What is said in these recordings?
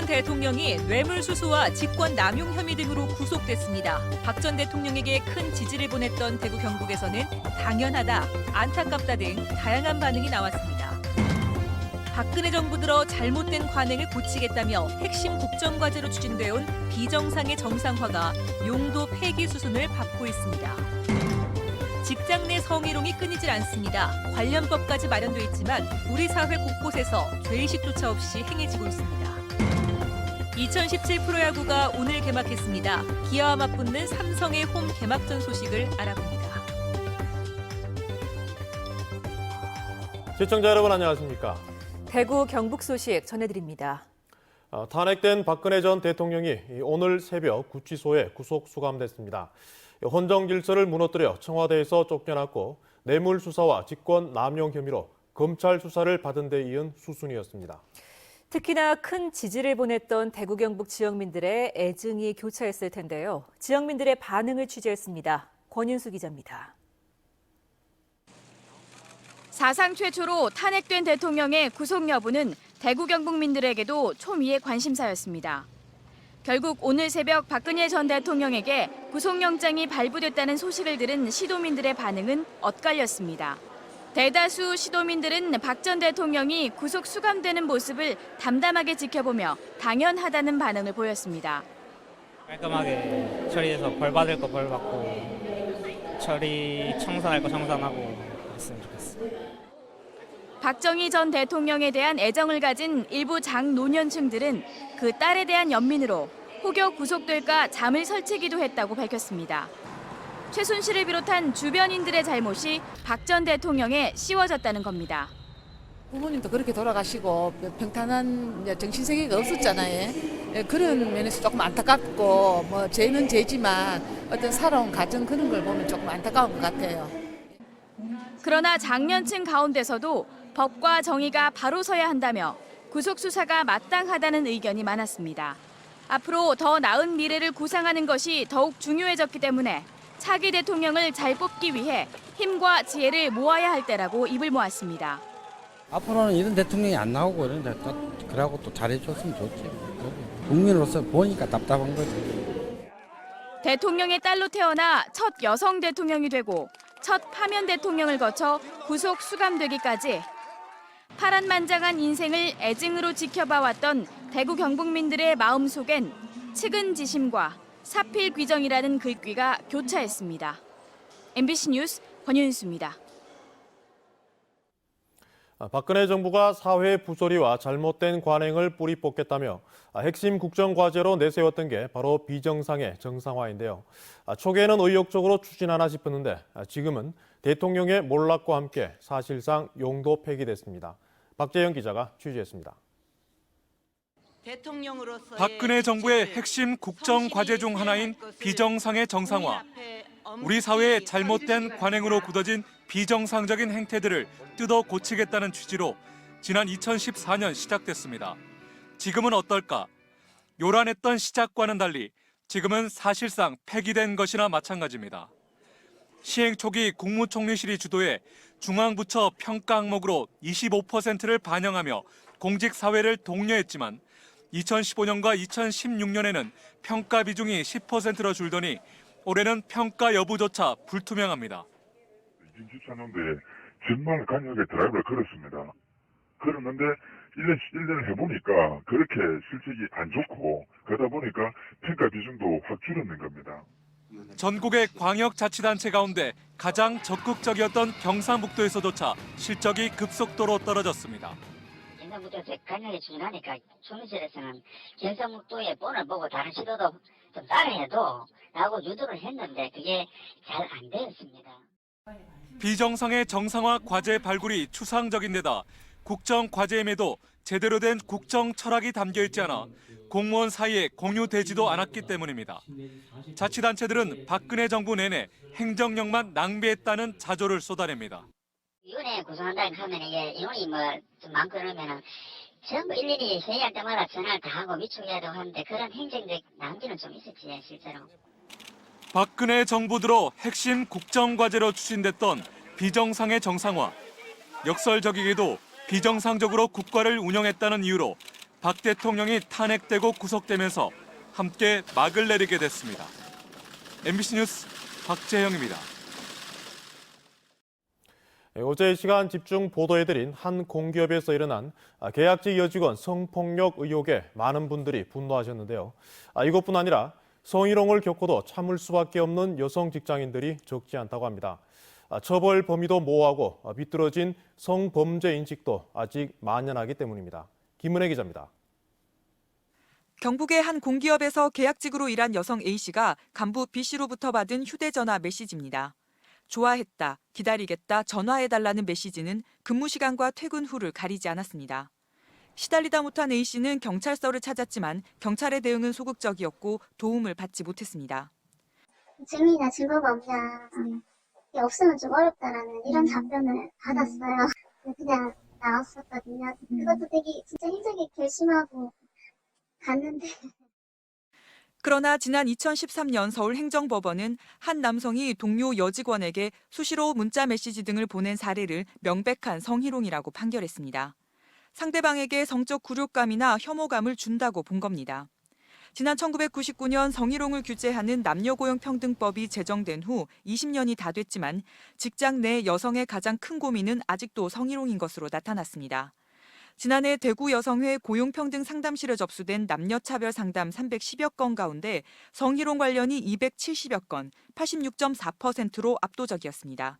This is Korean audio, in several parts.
전 대통령이 뇌물수수와 직권남용 혐의 등으로 구속됐습니다. 박 전 대통령에게 큰 지지를 보냈던 대구 경북에서는 당연하다, 안타깝다 등 다양한 반응이 나왔습니다. 박근혜 정부 들어 잘못된 관행을 고치겠다며 핵심 국정과제로 추진되어 온 비정상의 정상화가 용도 폐기 수순을 밟고 있습니다. 직장 내 성희롱이 끊이질 않습니다. 관련법까지 마련돼 있지만 우리 사회 곳곳에서 죄의식조차 없이 행해지고 있습니다. 2017 프로야구가 오늘 개막했습니다. 기아와 맞붙는 삼성의 홈 개막전 소식을 알아봅니다. 시청자 여러분 안녕하십니까? 대구 경북 소식 전해드립니다. 탄핵된 박근혜 전 대통령이 오늘 새벽 구치소에 구속 수감됐습니다. 헌정 질서를 무너뜨려 청와대에서 쫓겨났고 뇌물수사와 직권남용 혐의로 검찰 수사를 받은 데 이은 수순이었습니다. 특히나 큰 지지를 보냈던 대구 경북 지역민들의 애증이 교차했을 텐데요. 지역민들의 반응을 취재했습니다. 권윤수 기자입니다. 사상 최초로 탄핵된 대통령의 구속 여부는 대구 경북민들에게도 초미의 관심사였습니다. 결국 오늘 새벽 박근혜 전 대통령에게 구속영장이 발부됐다는 소식을 들은 시도민들의 반응은 엇갈렸습니다. 대다수 시도민들은 박 전 대통령이 구속 수감되는 모습을 담담하게 지켜보며 당연하다는 반응을 보였습니다. 깔끔하게 처리해서 벌 받을 거 벌 받고 처리 청산할 거 청산하고 했으면 좋겠어요. 박정희 전 대통령에 대한 애정을 가진 일부 장노년층들은 그 딸에 대한 연민으로 혹여 구속될까 잠을 설치기도 했다고 밝혔습니다. 최순실을 비롯한 주변인들의 잘못이 박 전 대통령에 씌워졌다는 겁니다. 부모님도 그렇게 돌아가시고 평탄한 정신세계가 없었잖아요. 그런 면에서 조금 안타깝고 죄는 죄지만 어떤 살아온 가정 그런 걸 보면 조금 안타까운 것 같아요. 그러나 장년층 가운데서도 법과 정의가 바로 서야 한다며 구속 수사가 마땅하다는 의견이 많았습니다. 앞으로 더 나은 미래를 구상하는 것이 더욱 중요해졌기 때문에 차기 대통령을 잘 뽑기 위해 힘과 지혜를 모아야 할 때라고 입을 모았습니다. 앞으로는 이런 대통령이 안 나오고 이런데 그러고 또 잘해줬으면 좋지. 국민으로서 보니까 답답한 거지. 대통령의 딸로 태어나 첫 여성 대통령이 되고 첫 파면 대통령을 거쳐 구속 수감되기까지 파란만장한 인생을 애증으로 지켜봐왔던 대구 경북민들의 마음속엔 측은지심과 사필귀정이라는 글귀가 교차했습니다. MBC 뉴스 권윤수입니다. 박근혜 정부가 사회 부조리와 잘못된 관행을 뿌리 뽑겠다며 핵심 국정과제로 내세웠던 게 바로 비정상의 정상화인데요. 초기에는 의욕적으로 추진하나 싶었는데 지금은 대통령의 몰락과 함께 사실상 용도 폐기됐습니다. 박재영 기자가 취재했습니다. 박근혜 정부의 핵심 국정과제 중 하나인 비정상의 정상화. 우리 사회의 잘못된 관행으로 굳어진 비정상적인 행태들을 뜯어 고치겠다는 취지로 지난 2014년 시작됐습니다. 지금은 어떨까? 요란했던 시작과는 달리 지금은 사실상 폐기된 것이나 마찬가지입니다. 시행 초기 국무총리실이 주도해 중앙부처 평가 항목으로 25%를 반영하며 공직사회를 독려했지만 2015년과 2016년에는 평가 비중이 10%로 줄더니 올해는 평가 여부조차 불투명합니다. 2014년도에 정말 강력하게 드라이브를 걸었습니다. 그랬는데 1년 해보니까 그렇게 실적이 안 좋고 그러다 보니까 평가 비중도 확 줄어든 겁니다. 전국의 광역자치단체 가운데 가장 적극적이었던 경상북도에서조차 실적이 급속도로 떨어졌습니다. 경상북도에서 강하게 추진하니까 총리실에서는 경상북도의 본을 보고 다른 시도도 좀 따라해도 라고 유도를 했는데 그게 잘 안 되었습니다. 비정상의 정상화 과제 발굴이 추상적인 데다 국정 과제임에도 제대로 된 국정 철학이 담겨 있지 않아 공무원 사이에 공유되지도 않았기 때문입니다. 자치단체들은 박근혜 정부 내내 행정력만 낭비했다는 자조를 쏟아냅니다. 위원회 구성한다고 하면 이게 인원이 좀 많고 그러면은 전부 일일이 회의할 때마다 전화를 다 하고 위촉해야 되고 하는데 그런 행정적 낭비는 좀 있었지 실제로. 박근혜 정부 들어 핵심 국정과제로 추진됐던 비정상의 정상화. 역설적이게도 비정상적으로 국가를 운영했다는 이유로 박 대통령이 탄핵되고 구속되면서 함께 막을 내리게 됐습니다. MBC 뉴스 박재형입니다. 어제 이 시간 집중 보도해드린 한 공기업에서 일어난 계약직 여직원 성폭력 의혹에 많은 분들이 분노하셨는데요. 이것뿐 아니라 성희롱을 겪고도 참을 수밖에 없는 여성 직장인들이 적지 않다고 합니다. 처벌 범위도 모호하고 비뚤어진 성범죄 인식도 아직 만연하기 때문입니다. 김은혜 기자입니다. 경북의 한 공기업에서 계약직으로 일한 여성 A씨가 간부 B씨로부터 받은 휴대전화 메시지입니다. 좋아했다, 기다리겠다, 전화해달라는 메시지는 근무 시간과 퇴근 후를 가리지 않았습니다. 시달리다 못한 A씨는 경찰서를 찾았지만 경찰의 대응은 소극적이었고 도움을 받지 못했습니다. 재미나 즐거움이 없냐, 없으면 좀 어렵다라는 이런 답변을 받았어요. 그냥 나왔었거든요. 그것도 되게 진짜 힘들게 결심하고 갔는데. 그러나 지난 2013년 서울행정법원은 한 남성이 동료 여직원에게 수시로 문자 메시지 등을 보낸 사례를 명백한 성희롱이라고 판결했습니다. 상대방에게 성적 굴욕감이나 혐오감을 준다고 본 겁니다. 지난 1999년 성희롱을 규제하는 남녀고용평등법이 제정된 후 20년이 다 됐지만 직장 내 여성의 가장 큰 고민은 아직도 성희롱인 것으로 나타났습니다. 지난해 대구여성회 고용평등 상담실에 접수된 남녀차별 상담 310여 건 가운데 성희롱 관련이 270여 건, 86.4%로 압도적이었습니다.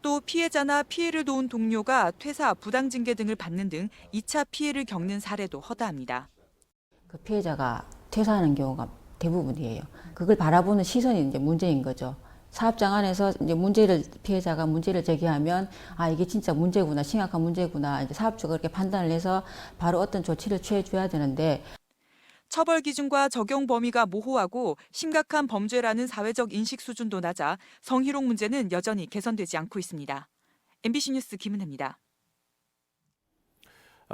또 피해자나 피해를 도운 동료가 퇴사, 부당징계 등을 받는 등 2차 피해를 겪는 사례도 허다합니다. 그 피해자가 퇴사하는 경우가 대부분이에요. 그걸 바라보는 시선이 이제 문제인 거죠. 사업장 안에서 이제 피해자가 문제를 제기하면 이게 진짜 문제구나, 심각한 문제구나, 이제 사업주가 그렇게 판단을 해서 바로 어떤 조치를 취해줘야 되는데. 처벌 기준과 적용 범위가 모호하고 심각한 범죄라는 사회적 인식 수준도 낮아 성희롱 문제는 여전히 개선되지 않고 있습니다. MBC 뉴스 김은혜입니다.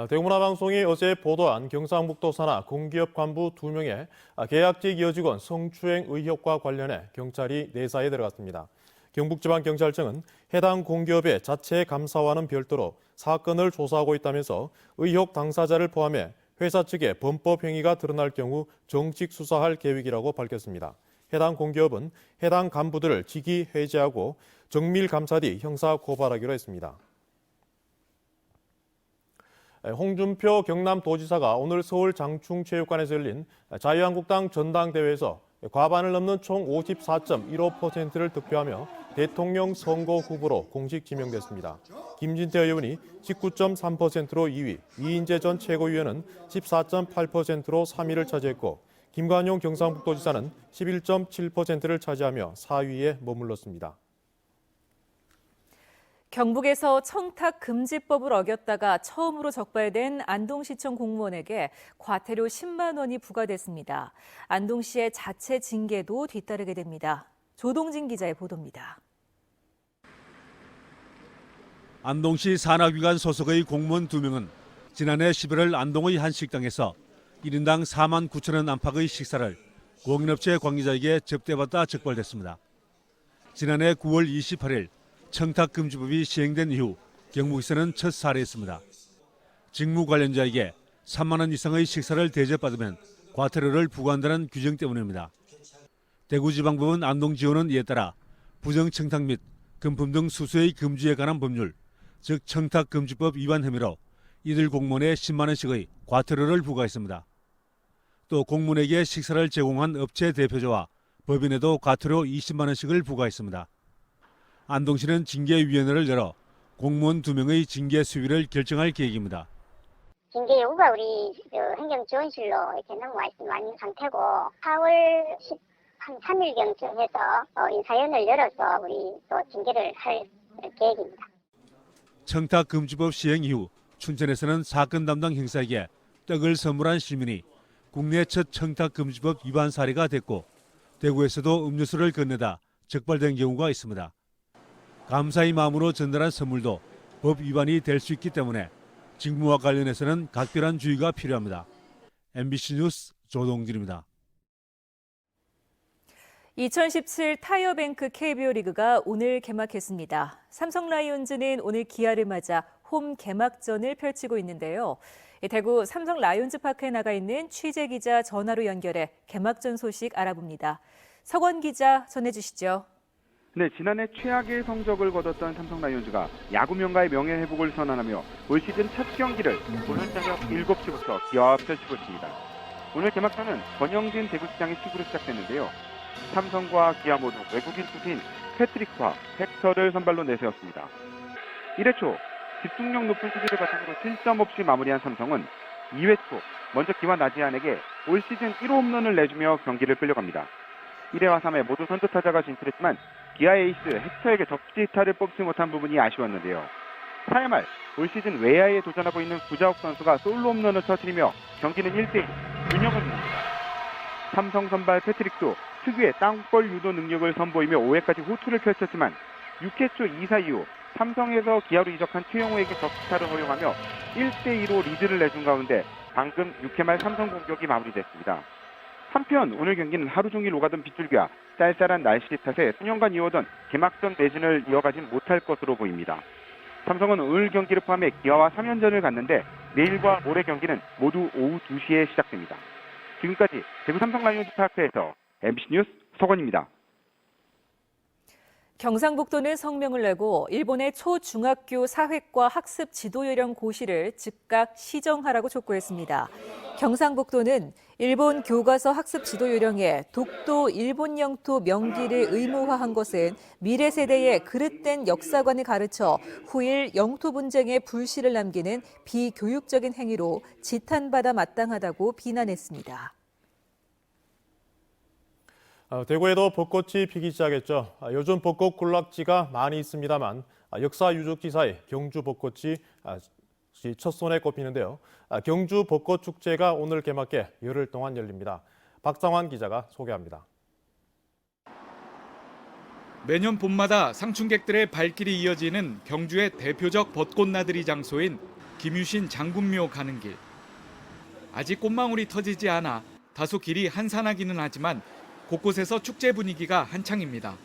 대구문화방송이 어제 보도한 경상북도 산하 공기업 간부 2명의 계약직 여직원 성추행 의혹과 관련해 경찰이 내사에 들어갔습니다. 경북지방경찰청은 해당 공기업의 자체 감사와는 별도로 사건을 조사하고 있다면서 의혹 당사자를 포함해 회사 측의 범법 행위가 드러날 경우 정식 수사할 계획이라고 밝혔습니다. 해당 공기업은 해당 간부들을 직위 해제하고 정밀 감사 뒤 형사 고발하기로 했습니다. 홍준표 경남도지사가 오늘 서울 장충체육관에서 열린 자유한국당 전당대회에서 과반을 넘는 총 54.15%를 득표하며 대통령 선거 후보로 공식 지명됐습니다. 김진태 의원이 19.3%로 2위, 이인재 전 최고위원은 14.8%로 3위를 차지했고 김관용 경상북도지사는 11.7%를 차지하며 4위에 머물렀습니다. 경북에서 청탁금지법을 어겼다가 처음으로 적발된 안동시청 공무원에게 과태료 10만 원이 부과됐습니다. 안동시의 자체 징계도 뒤따르게 됩니다. 조동진 기자의 보도입니다. 안동시 산하기관 소속의 공무원 2명은 지난해 11월 안동의 한 식당에서 1인당 4만 9천 원 안팎의 식사를 공인업체 관계자에게 접대받다 적발됐습니다. 지난해 9월 28일 청탁금지법이 시행된 이후 경북에서는 첫 사례였습니다. 직무 관련자에게 3만 원 이상의 식사를 대접받으면 과태료를 부과한다는 규정 때문입니다. 대구지방법원 안동지원은 이에 따라 부정청탁 및 금품 등 수수의 금지에 관한 법률, 즉 청탁금지법 위반 혐의로 이들 공무원에 10만 원씩의 과태료를 부과했습니다. 또 공무원에게 식사를 제공한 업체 대표자와 법인에도 과태료 20만 원씩을 부과했습니다. 안동시는 징계위원회를 열어 공무원 2명의 징계 수위를 결정할 계획입니다. 징계 요구가 우리 행정지원실로 이렇게 넘어와 있는 상태고 4월 13일경쯤 해서 인사위원회를 열어서 우리 또 징계를 할 계획입니다. 청탁금지법 시행 이후 춘천에서는 사건 담당 형사에게 떡을 선물한 시민이 국내 첫 청탁금지법 위반 사례가 됐고 대구에서도 음료수를 건네다 적발된 경우가 있습니다. 감사의 마음으로 전달한 선물도 법 위반이 될 수 있기 때문에 직무와 관련해서는 각별한 주의가 필요합니다. MBC 뉴스 조동진입니다. 2017 타이어뱅크 KBO 리그가 오늘 개막했습니다. 삼성 라이온즈는 오늘 기아를 맞아 홈 개막전을 펼치고 있는데요. 대구 삼성 라이온즈 파크에 나가 있는 취재 기자 전화로 연결해 개막전 소식 알아봅니다. 석원 기자 전해주시죠. 네, 지난해 최악의 성적을 거뒀던 삼성 라이온즈가 야구명가의 명예회복을 선언하며 올 시즌 첫 경기를 오늘 저녁 7시부터 기아와 펼치고 있습니다. 오늘 개막전은 권영진 대구시장의 투구로 시작됐는데요. 삼성과 기아 모두 외국인 투수인 패트릭과 헥터를 선발로 내세웠습니다. 1회 초 집중력 높은 수비를 바탕으로 실점 없이 마무리한 삼성은 2회 초 먼저 기아 나지안에게 올 시즌 1호 홈런을 내주며 경기를 끌려갑니다. 1회와 3회 모두 선두타자가 진출했지만 기아 에이스 헥터에게 적시타를 뽑지 못한 부분이 아쉬웠는데요. 4회 말 올 시즌 외야에 도전하고 있는 구자욱 선수가 솔로 홈런을 터뜨리며 경기는 1대1 균형을 이룹니다. 삼성 선발 패트릭도 특유의 땅볼 유도 능력을 선보이며 5회까지 호투를 펼쳤지만 6회 초 2사 이후 삼성에서 기아로 이적한 최영호에게 적시타를 허용하며 1대2로 리드를 내준 가운데 방금 6회 말 삼성 공격이 마무리됐습니다. 한편 오늘 경기는 하루 종일 오가던 빗줄기와 쌀쌀한 날씨 탓에 수년간 이어오던 개막전 매진을 이어가진 못할 것으로 보입니다. 삼성은 오늘 경기를 포함해 기아와 3연전을 갖는데 내일과 모레 경기는 모두 오후 2시에 시작됩니다. 지금까지 대구 삼성 라이온즈 파크에서 MBC 뉴스 석원입니다. 경상북도는 성명을 내고 일본의 초중학교 사회과 학습 지도 요령 고시를 즉각 시정하라고 촉구했습니다. 경상북도는 일본 교과서 학습 지도 요령에 독도 일본 영토 명기를 의무화한 것은 미래 세대에 그릇된 역사관을 가르쳐 후일 영토 분쟁에 불씨를 남기는 비교육적인 행위로 지탄받아 마땅하다고 비난했습니다. 대구에도 벚꽃이 피기 시작했죠. 요즘 벚꽃 군락지가 많이 있습니다만 역사 유적지 사이 경주 벚꽃이 첫 손에 꼽히는데요. 경주 벚꽃 축제가 오늘 개막해 열흘 동안 열립니다. 박상환 기자가 소개합니다. 매년 봄마다 상춘객들의 발길이 이어지는 경주의 대표적 벚꽃 나들이 장소인 김유신 장군묘 가는 길. 아직 꽃망울이 터지지 않아 다소 길이 한산하기는 하지만 곳곳에서 축제 분위기가 한창입니다.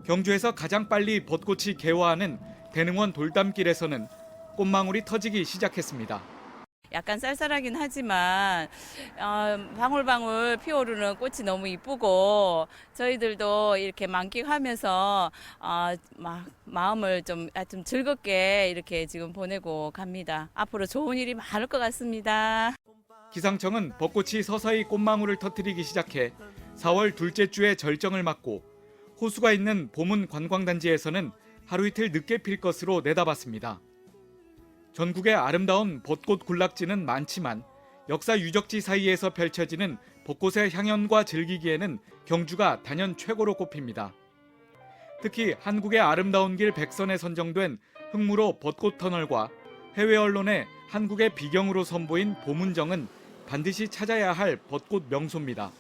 경주에서 가장 빨리 벚꽃이 개화하는 대능원 돌담길에서는 꽃망울이 터지기 시작했습니다. 약간 쌀쌀하긴 하지만 방울방울 피어오르는 꽃이 너무 이쁘고 저희들도 이렇게 만끽하면서 마음을 좀 즐겁게 이렇게 지금 보내고 갑니다. 앞으로 좋은 일이 많을 것 같습니다. 기상청은 벚꽃이 서서히 꽃망울을 터뜨리기 시작해 4월 둘째 주에 절정을 맞고 호수가 있는 보문 관광단지에서는 하루 이틀 늦게 필 것으로 내다봤습니다. 전국의 아름다운 벚꽃 군락지는 많지만 역사 유적지 사이에서 펼쳐지는 벚꽃의 향연과 즐기기에는 경주가 단연 최고로 꼽힙니다. 특히 한국의 아름다운 길 100선에 선정된 흑무로 벚꽃 터널과 해외 언론의 한국의 비경으로 선보인 보문정은 반드시 찾아야 할 벚꽃 명소입니다.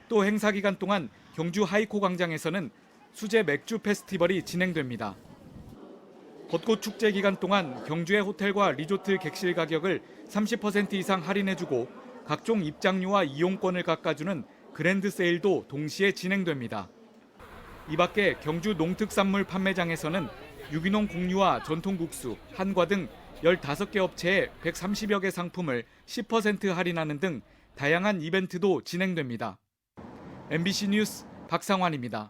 또 행사 기간 동안 경주 하이코 광장에서는 수제 맥주 페스티벌이 진행됩니다. 벚꽃 축제 기간 동안 경주의 호텔과 리조트 객실 가격을 30% 이상 할인해주고 각종 입장료와 이용권을 깎아주는 그랜드 세일도 동시에 진행됩니다. 이 밖에 경주 농특산물 판매장에서는 유기농 곡류와 전통국수, 한과 등 15개 업체의 130여 개 상품을 10% 할인하는 등 다양한 이벤트도 진행됩니다. MBC 뉴스 박상환입니다.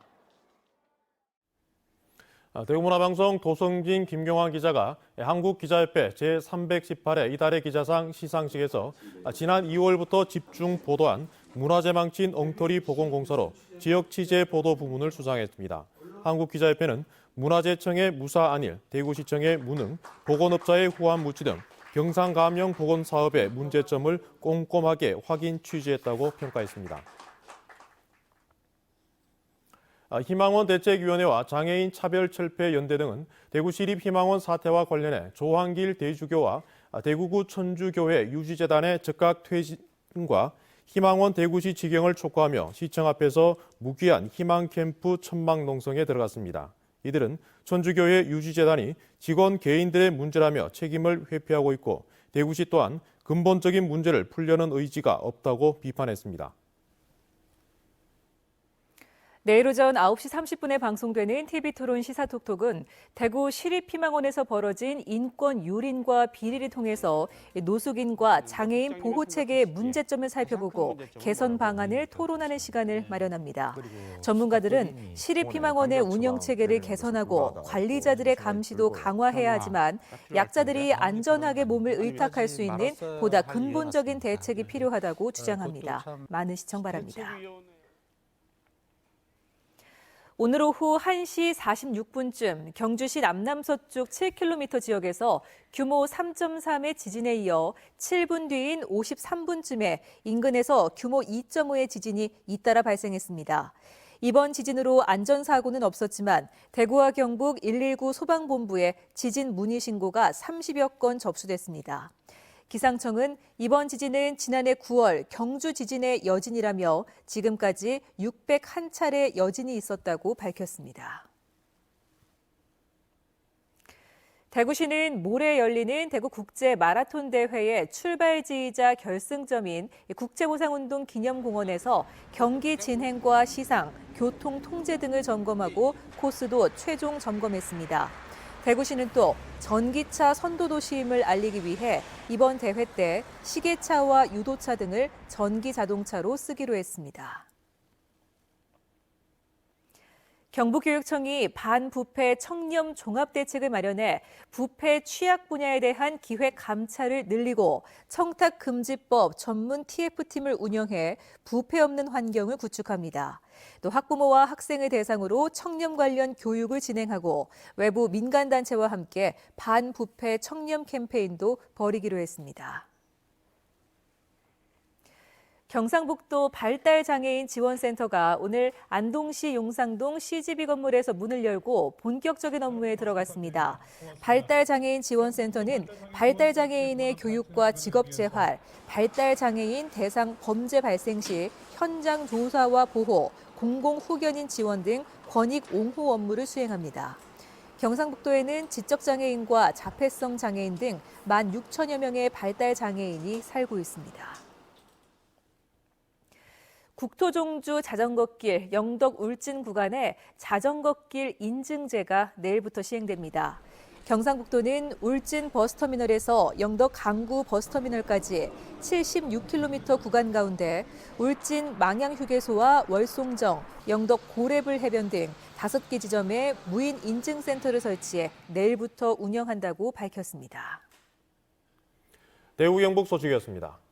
대구문화방송 도성진 김경환 기자가 한국기자협회 제318회 이달의 기자상 시상식에서 지난 2월부터 집중 보도한 문화재 망친 엉터리 보건공사로 지역 취재 보도 부문을 수상했습니다. 한국기자협회는 문화재청의 무사안일, 대구시청의 무능, 보건업자의 후한 무치 등 경상감염 보건사업의 문제점을 꼼꼼하게 확인 취재했다고 평가했습니다. 희망원 대책위원회와 장애인 차별철폐연대 등은 대구시립 희망원 사태와 관련해 조한길 대주교와 대구구 천주교회 유지재단의 즉각 퇴진과 희망원 대구시 지경을 촉구하며 시청 앞에서 무기한 희망캠프 천막농성에 들어갔습니다. 이들은 천주교회 유지재단이 직원 개인들의 문제라며 책임을 회피하고 있고 대구시 또한 근본적인 문제를 풀려는 의지가 없다고 비판했습니다. 내일 오전 9시 30분에 방송되는 TV토론 시사톡톡은 대구 시립희망원에서 벌어진 인권 유린과 비리를 통해서 노숙인과 장애인 보호체계의 문제점을 살펴보고 개선 방안을 토론하는 시간을 마련합니다. 전문가들은 시립희망원의 운영체계를 개선하고 관리자들의 감시도 강화해야 하지만 약자들이 안전하게 몸을 의탁할 수 있는 보다 근본적인 대책이 필요하다고 주장합니다. 많은 시청 바랍니다. 오늘 오후 1시 46분쯤 경주시 남남서쪽 7km 지역에서 규모 3.3의 지진에 이어 7분 뒤인 53분쯤에 인근에서 규모 2.5의 지진이 잇따라 발생했습니다. 이번 지진으로 안전사고는 없었지만 대구와 경북 119 소방본부에 지진 문의 신고가 30여 건 접수됐습니다. 기상청은 이번 지진은 지난해 9월 경주 지진의 여진이라며 지금까지 601차례 여진이 있었다고 밝혔습니다. 대구시는 모레 열리는 대구 국제 마라톤 대회의 출발지이자 결승점인 국제보상운동 기념공원에서 경기 진행과 시상, 교통 통제 등을 점검하고 코스도 최종 점검했습니다. 대구시는 또 전기차 선도도시임을 알리기 위해 이번 대회 때 시계차와 유도차 등을 전기 자동차로 쓰기로 했습니다. 경북교육청이 반부패 청렴 종합대책을 마련해 부패 취약 분야에 대한 기획 감찰을 늘리고 청탁금지법 전문 TF팀을 운영해 부패 없는 환경을 구축합니다. 또 학부모와 학생을 대상으로 청렴 관련 교육을 진행하고 외부 민간단체와 함께 반부패 청렴 캠페인도 벌이기로 했습니다. 경상북도 발달장애인 지원센터가 오늘 안동시 용상동 CGV 건물에서 문을 열고 본격적인 업무에 들어갔습니다. 발달장애인 지원센터는 발달장애인의 교육과 직업재활, 발달장애인 대상 범죄 발생 시 현장 조사와 보호, 공공후견인 지원 등 권익 옹호 업무를 수행합니다. 경상북도에는 지적장애인과 자폐성 장애인 등 16,000여 명의 발달장애인이 살고 있습니다. 국토종주 자전거길 영덕 울진 구간에 자전거길 인증제가 내일부터 시행됩니다. 경상북도는 울진 버스터미널에서 영덕 강구 버스터미널까지 76km 구간 가운데 울진 망양휴게소와 월송정, 영덕 고래불 해변 등 5개 지점에 무인 인증센터를 설치해 내일부터 운영한다고 밝혔습니다. 대구 경북 소식이었습니다.